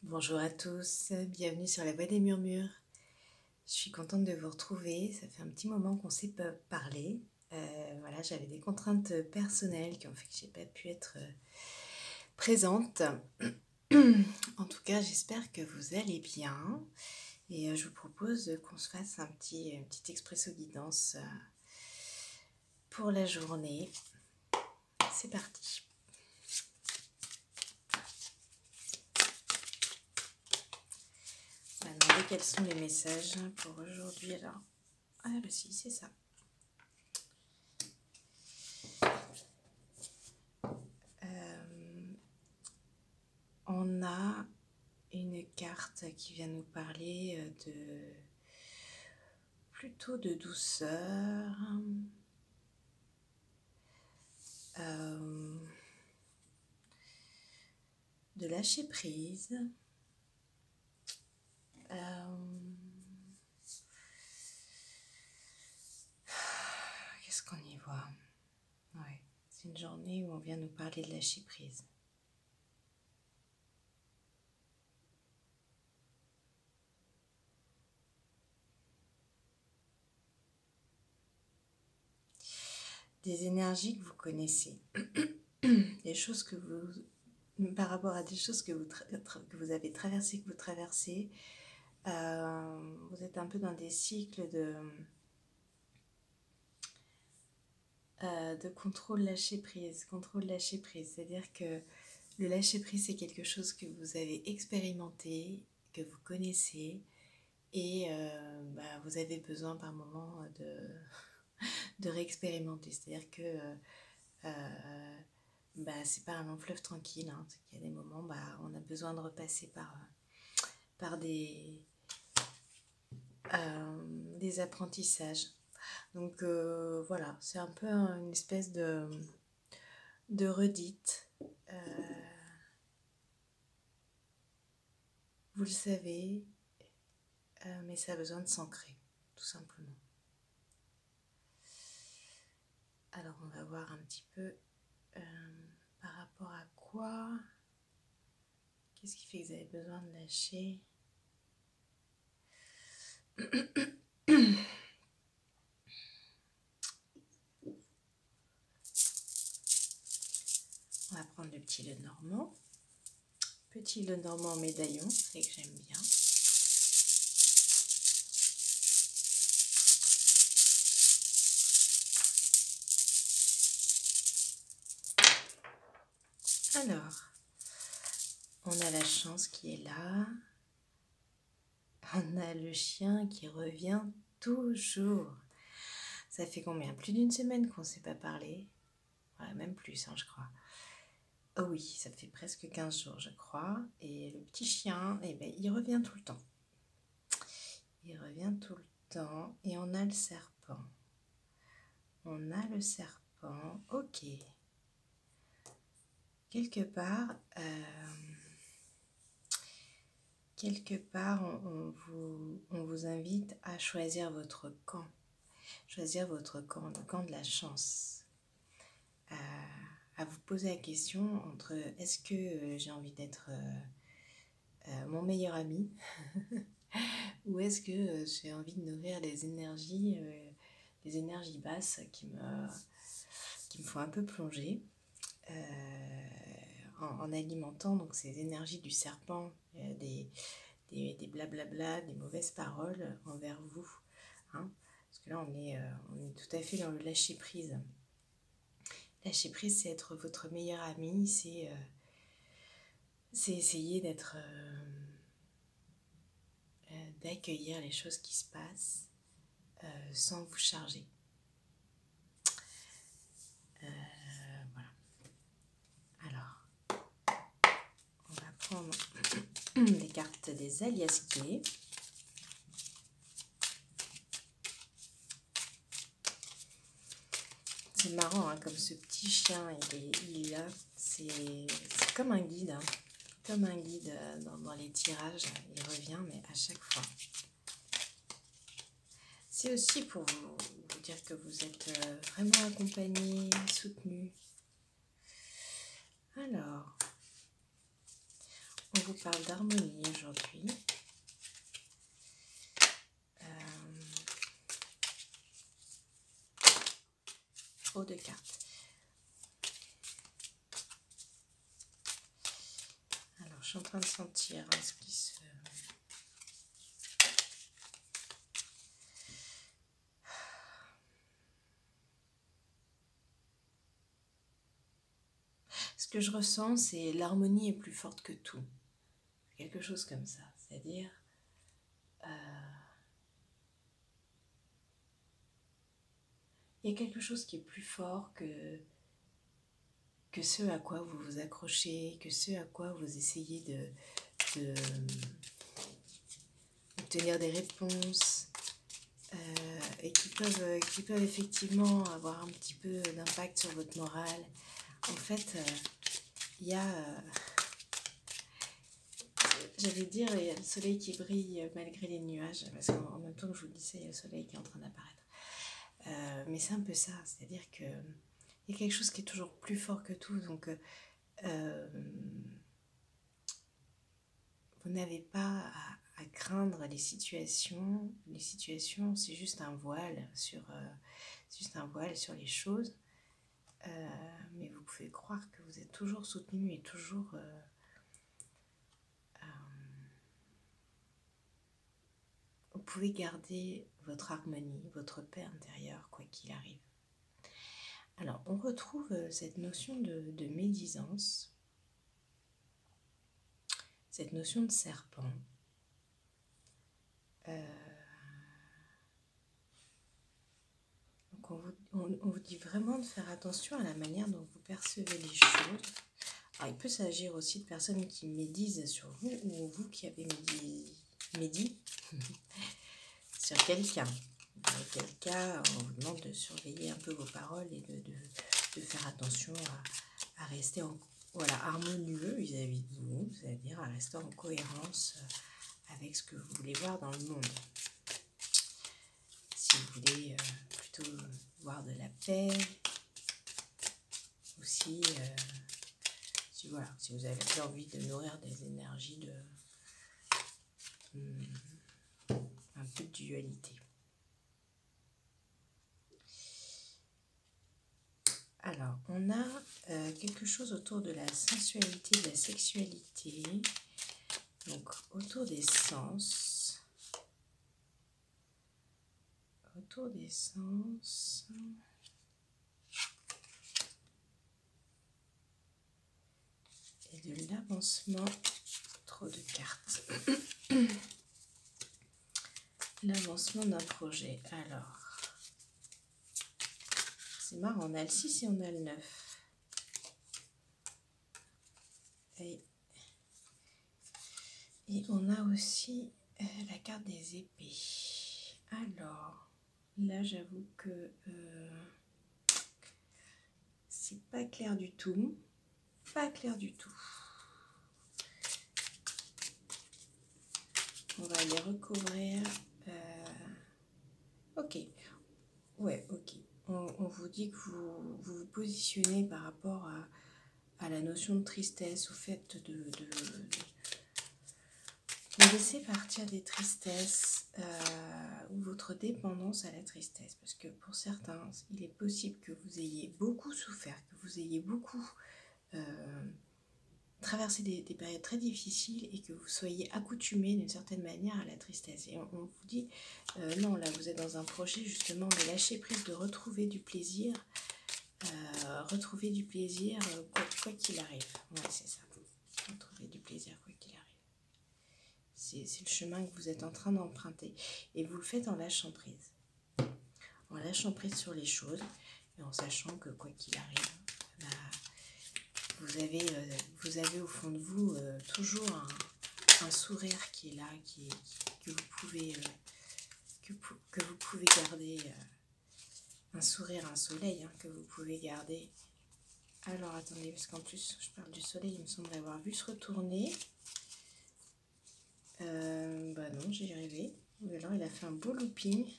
Bonjour à tous, bienvenue sur la Voix des Murmures. Je suis contente de vous retrouver, ça fait un petit moment qu'on ne s'est pas parlé. Voilà, j'avais des contraintes personnelles qui ont fait que je n'ai pas pu être présente. En tout cas, j'espère que vous allez bien et je vous propose qu'on se fasse un petit expresso guidance pour la journée. C'est parti. On va demander quels sont les messages pour aujourd'hui. Alors, si, c'est ça. On a une carte qui vient nous parler plutôt de douceur, de lâcher prise. Qu'est-ce qu'on y voit? Ouais, c'est une journée où on vient nous parler de lâcher prise. Des énergies que vous connaissez, des choses que vous, par rapport à des choses que vous avez traversées, que vous traversez, vous êtes un peu dans des cycles de contrôle lâcher prise, c'est-à-dire que le lâcher prise c'est quelque chose que vous avez expérimenté, que vous connaissez et vous avez besoin par moment de réexpérimenter, c'est-à-dire que c'est pas un long fleuve tranquille, hein, il y a des moments on a besoin de repasser par des apprentissages. Donc voilà, c'est un peu une espèce de redite. Vous le savez, mais ça a besoin de s'ancrer, tout simplement. Alors on va voir un petit peu par rapport à quoi, qu'est-ce qui fait que vous avez besoin de lâcher. On va prendre le petit Lenormand. Petit Lenormand médaillon, c'est que j'aime bien. Alors, on a la chance qui est là. On a le chien qui revient toujours. Ça fait combien? Plus d'une semaine qu'on ne s'est pas parlé. Ouais, même plus, je crois. Oh oui, ça fait presque 15 jours, je crois. Et le petit chien, il revient tout le temps. Il revient tout le temps. Et on a le serpent. On a le serpent. Ok. Quelque part, on vous invite à choisir votre camp. Choisir votre camp, le camp de la chance. À vous poser la question entre est-ce que j'ai envie d'être mon meilleur ami ou est-ce que j'ai envie de nourrir les énergies basses qui me font un peu plonger en alimentant donc ces énergies du serpent, des blablabla, des mauvaises paroles envers vous, hein, parce que là on est tout à fait dans le lâcher prise. Lâcher prise, c'est être votre meilleur ami, c'est essayer d'accueillir les choses qui se passent sans vous charger. Voilà. Alors, on va prendre les cartes des aliasqués. C'est marrant, hein, comme ce petit chien, il est là, c'est comme un guide, hein, comme un guide dans les tirages, il revient, mais à chaque fois. C'est aussi pour vous dire que vous êtes vraiment accompagné, soutenu. Alors, on vous parle d'harmonie aujourd'hui. Trop de cartes. Alors, je suis en train de sentir ce qui se... Ce que je ressens, c'est l'harmonie est plus forte que tout. Quelque chose comme ça. C'est-à-dire... il y a quelque chose qui est plus fort que ce à quoi vous vous accrochez, que ce à quoi vous essayez d'obtenir des réponses et qui peuvent effectivement avoir un petit peu d'impact sur votre morale. En fait, il y a, j'allais dire, il y a le soleil qui brille malgré les nuages, parce qu'en même temps que je vous le dis ça, il y a le soleil qui est en train d'apparaître. Mais c'est un peu ça, c'est-à-dire que il y a quelque chose qui est toujours plus fort que tout, donc vous n'avez pas à craindre les situations. Les situations, c'est juste un voile sur les choses, mais vous pouvez croire que vous êtes toujours soutenu et toujours vous pouvez garder votre harmonie, votre paix intérieure, quoi qu'il arrive. Alors, on retrouve cette notion de médisance, cette notion de serpent. Donc, on vous dit vraiment de faire attention à la manière dont vous percevez les choses. Alors, il peut s'agir aussi de personnes qui médisent sur vous, ou vous qui avez médit sur quelqu'un. Dans quel cas, on vous demande de surveiller un peu vos paroles et de faire attention à rester harmonieux vis-à-vis de vous, c'est-à-dire à rester en cohérence avec ce que vous voulez voir dans le monde. Si vous voulez plutôt voir de la paix, aussi, si vous avez envie de nourrir des énergies un peu de dualité. Alors, on a quelque chose autour de la sensualité, de la sexualité, donc autour des sens. Autour des sens. Et de l'avancement. Trop de cartes. L'avancement d'un projet. Alors. C'est marrant, on a le 6 et on a le 9. Et on a aussi la carte des épées. Alors, là j'avoue que c'est pas clair du tout. Pas clair du tout. On va les recouvrir. Ok. Ouais, ok. On vous dit que vous vous positionnez par rapport à la notion de tristesse, au fait de laisser partir des tristesses ou votre dépendance à la tristesse. Parce que pour certains, il est possible que vous ayez beaucoup souffert, que vous ayez beaucoup traversé des périodes très difficiles et que vous soyez accoutumé d'une certaine manière à la tristesse. Et on vous dit, non, là vous êtes dans un projet justement de lâcher prise, de retrouver du plaisir. Retrouver du plaisir quoi qu'il arrive. Ouais, c'est ça. Retrouver du plaisir quoi qu'il arrive. C'est le chemin que vous êtes en train d'emprunter. Et vous le faites en lâchant prise. En lâchant prise sur les choses et en sachant que quoi qu'il arrive, vous avez au fond de vous toujours un sourire qui est là, que vous pouvez garder. Un sourire, un soleil que vous pouvez garder. Alors attendez, parce qu'en plus je parle du soleil, il me semble avoir vu se retourner. Bah non, j'ai rêvé. Ou alors il a fait un beau looping.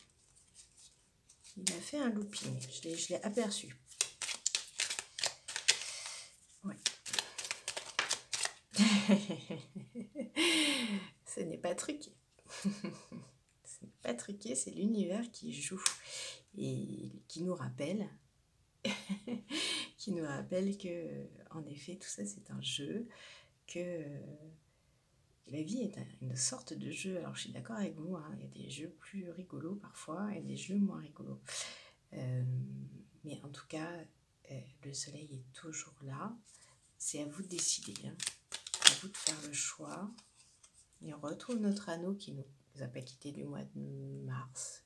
Il a fait un looping, je l'ai aperçu. Ouais. Ce n'est pas truqué. Ce n'est pas truqué, c'est l'univers qui joue et qui nous rappelle, que, en effet, tout ça c'est un jeu, que la vie est une sorte de jeu. Alors je suis d'accord avec vous, hein, il y a des jeux plus rigolos parfois et des jeux moins rigolos. Mais en tout cas, le soleil est toujours là. C'est à vous de décider, hein. À vous de faire le choix. Et on retrouve notre anneau qui nous a pas quittés du mois de mars.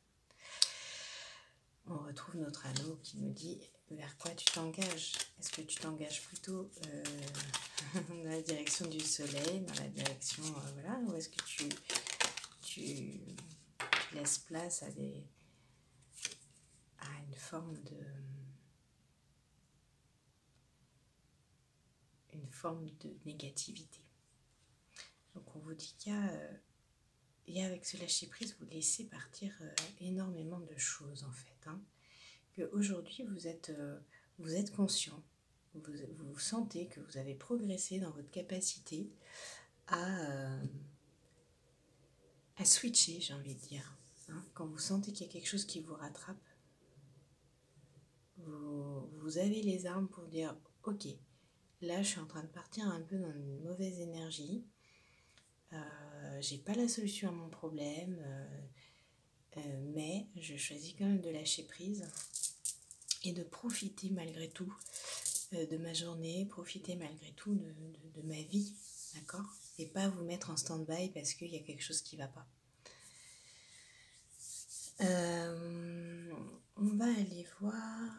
On retrouve notre anneau qui nous dit vers quoi tu t'engages. Est-ce que tu t'engages plutôt dans la direction du soleil, dans la direction, voilà, ou est-ce que tu laisses place à une forme de négativité. Donc on vous dit qu'il y a avec ce lâcher prise, vous laissez partir énormément de choses en fait, hein. Qu'aujourd'hui vous êtes conscient, vous sentez que vous avez progressé dans votre capacité à switcher, j'ai envie de dire, hein. Quand vous sentez qu'il y a quelque chose qui vous rattrape, vous avez les armes pour dire ok, là je suis en train de partir un peu dans une mauvaise énergie, j'ai pas la solution à mon problème, mais je choisis quand même de lâcher prise et de profiter malgré tout de ma journée, profiter malgré tout de ma vie, d'accord? Et pas vous mettre en stand-by parce qu'il y a quelque chose qui va pas. On va aller voir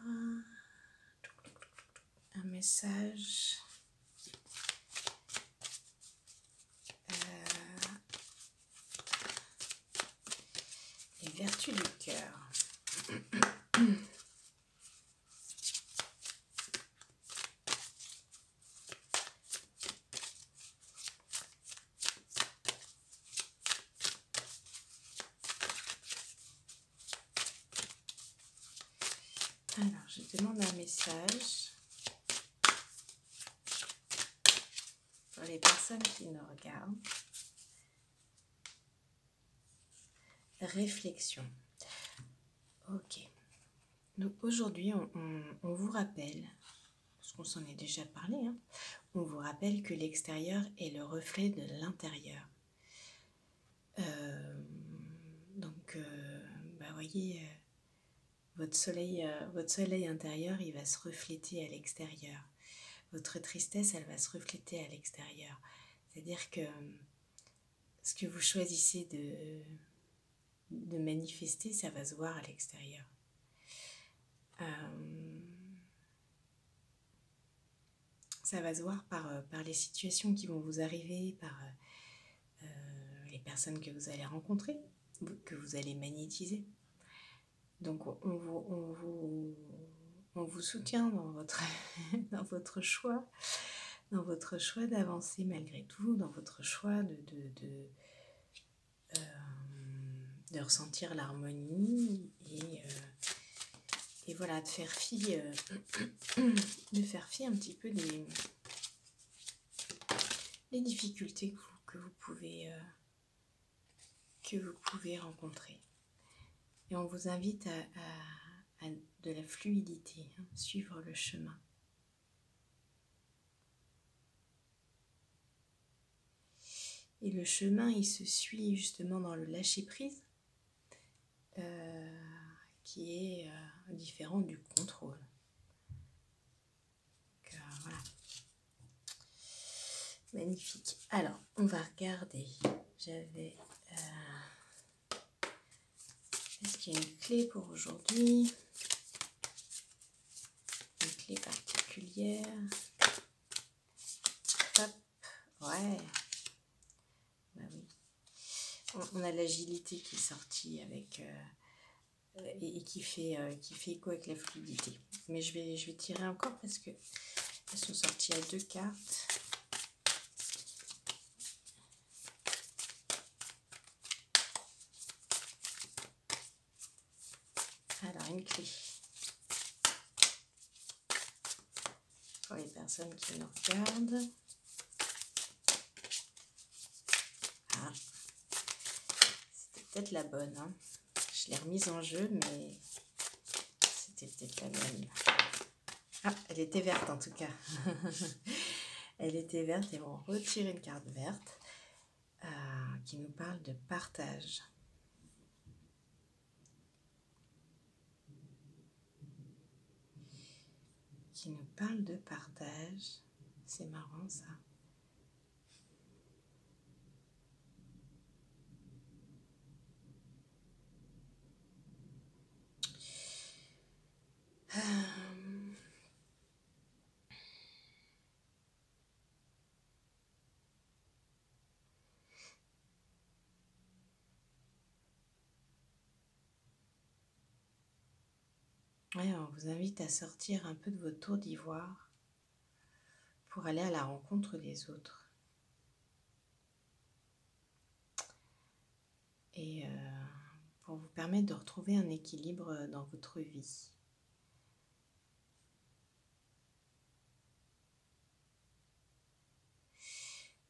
un message. Les vertus du cœur. Alors, je demande un message pour les personnes qui nous regardent. Réflexion. Ok. Donc aujourd'hui, on vous rappelle, parce qu'on s'en est déjà parlé, hein, on vous rappelle que l'extérieur est le reflet de l'intérieur. Donc, voyez, votre soleil intérieur, il va se refléter à l'extérieur. Votre tristesse, elle va se refléter à l'extérieur. C'est-à-dire que ce que vous choisissez de manifester, ça va se voir à l'extérieur. Ça va se voir par les situations qui vont vous arriver, par les personnes que vous allez rencontrer, que vous allez magnétiser. Donc on vous soutient dans votre, dans votre choix d'avancer malgré tout, dans votre choix de ressentir l'harmonie et voilà, de faire fi un petit peu des difficultés que vous pouvez rencontrer. Et on vous invite à de la fluidité, hein, suivre le chemin. Et le chemin, il se suit justement dans le lâcher-prise, qui est différent du contrôle. Donc, voilà. Magnifique. Alors, on va regarder. J'avais... Est-ce qu'il y a une clé pour aujourd'hui? Une clé particulière? Hop. Ouais. Bah oui. On a l'agilité qui est sortie avec... et qui fait écho avec la fluidité. Mais je vais tirer encore parce que elles sont sorties à 2 cartes. Alors, une clé pour les personnes qui nous regardent. peut-être la bonne. Hein. Je l'ai remise en jeu, mais c'était peut-être la bonne. Ah, elle était verte en tout cas. Elle était verte et on retire une carte verte qui nous parle de partage. Qui nous parle de partage. C'est marrant ça. Ouais, on vous invite à sortir un peu de votre tour d'ivoire pour aller à la rencontre des autres. Et pour vous permettre de retrouver un équilibre dans votre vie.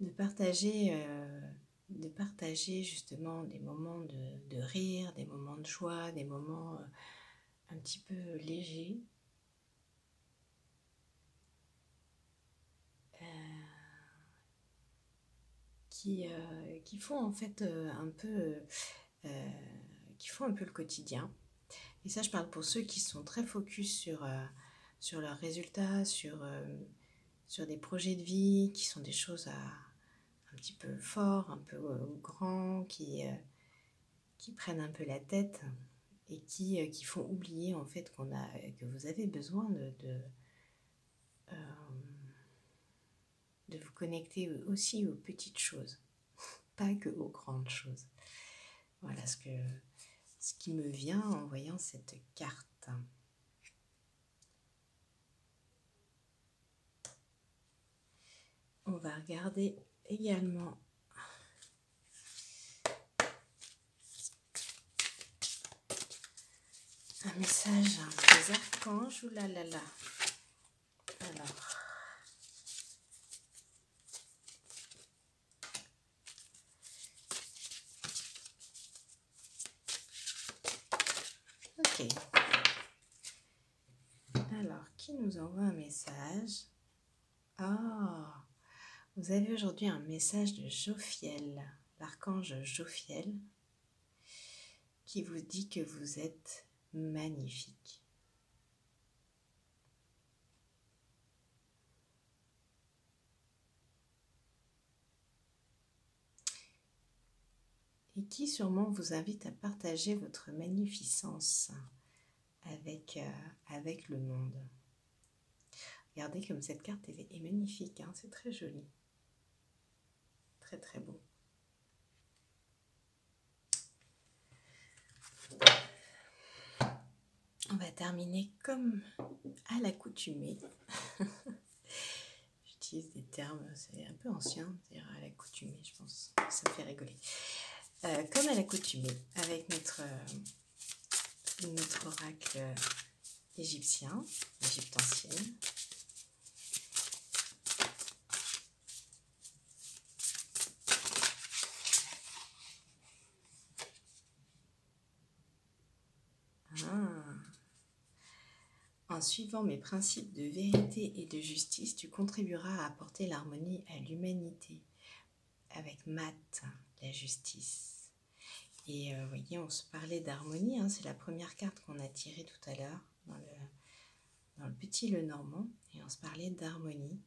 De partager justement des moments de rire, des moments de joie, des moments un petit peu légers. Qui font en fait qui font un peu le quotidien. Et ça, je parle pour ceux qui sont très focus sur leurs résultats, sur des projets de vie, qui sont des choses un petit peu forts, un peu grands, qui prennent un peu la tête et qui font oublier en fait que vous avez besoin de vous connecter aussi aux petites choses, pas que aux grandes choses. Voilà ce qui me vient en voyant cette carte. On va regarder également un message des archanges. Ouh là là là. Alors. Ok. Alors, qui nous envoie un message? Ah, vous avez aujourd'hui un message de Jophiel, l'archange Jophiel, qui vous dit que vous êtes magnifique. Et qui sûrement vous invite à partager votre magnificence avec le monde. Regardez comme cette carte est magnifique, hein, c'est très joli. Très très beau. On va terminer comme à l'accoutumée. J'utilise des termes, c'est un peu ancien, dire à l'accoutumée, je pense. Ça me fait rigoler. Comme à l'accoutumée, avec notre oracle égyptien, l'Égypte ancienne. En suivant mes principes de vérité et de justice, tu contribueras à apporter l'harmonie à l'humanité. Avec Math, la justice. Et vous voyez, on se parlait d'harmonie, hein, c'est la première carte qu'on a tirée tout à l'heure dans le petit Lenormand, et on se parlait d'harmonie.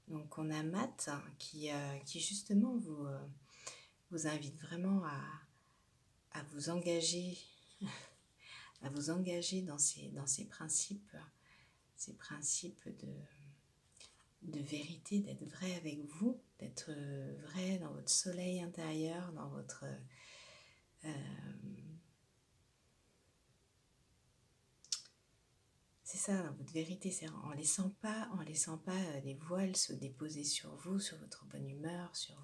Donc on a Math qui justement vous invite vraiment à vous engager dans ces principes de vérité, d'être vrai avec vous, d'être vrai dans votre soleil intérieur, dans votre c'est ça, dans votre vérité, c'est en laissant pas des voiles se déposer sur vous, sur votre bonne humeur, sur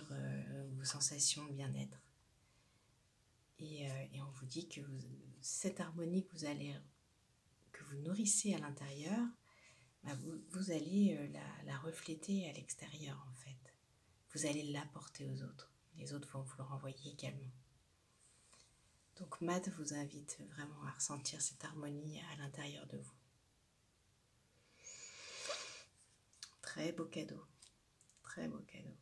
vos sensations de bien-être. Et on vous dit que cette harmonie que vous nourrissez à l'intérieur, bah vous allez la refléter à l'extérieur en fait. Vous allez l'apporter aux autres. les autres vont vous le renvoyer également. Donc Matt vous invite vraiment à ressentir cette harmonie à l'intérieur de vous. Très beau cadeau, très beau cadeau.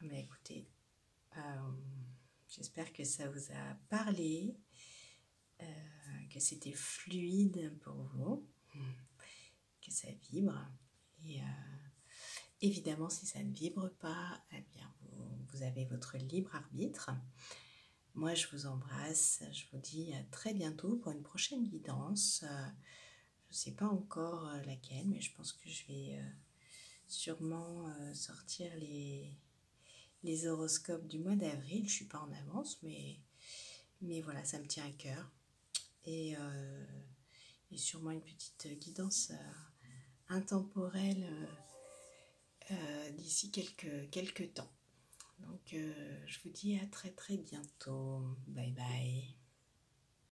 Mais écoutez, j'espère que ça vous a parlé, que c'était fluide pour vous, que ça vibre. Et évidemment, si ça ne vibre pas, eh bien, vous avez votre libre arbitre. Moi, je vous embrasse. Je vous dis à très bientôt pour une prochaine guidance. Je ne sais pas encore laquelle, mais je pense que je vais sûrement sortir les horoscopes du mois d'avril. Je ne suis pas en avance, mais voilà, ça me tient à cœur. Et sûrement une petite guidance intemporelle d'ici quelques temps. Donc je vous dis à très très bientôt. Bye bye.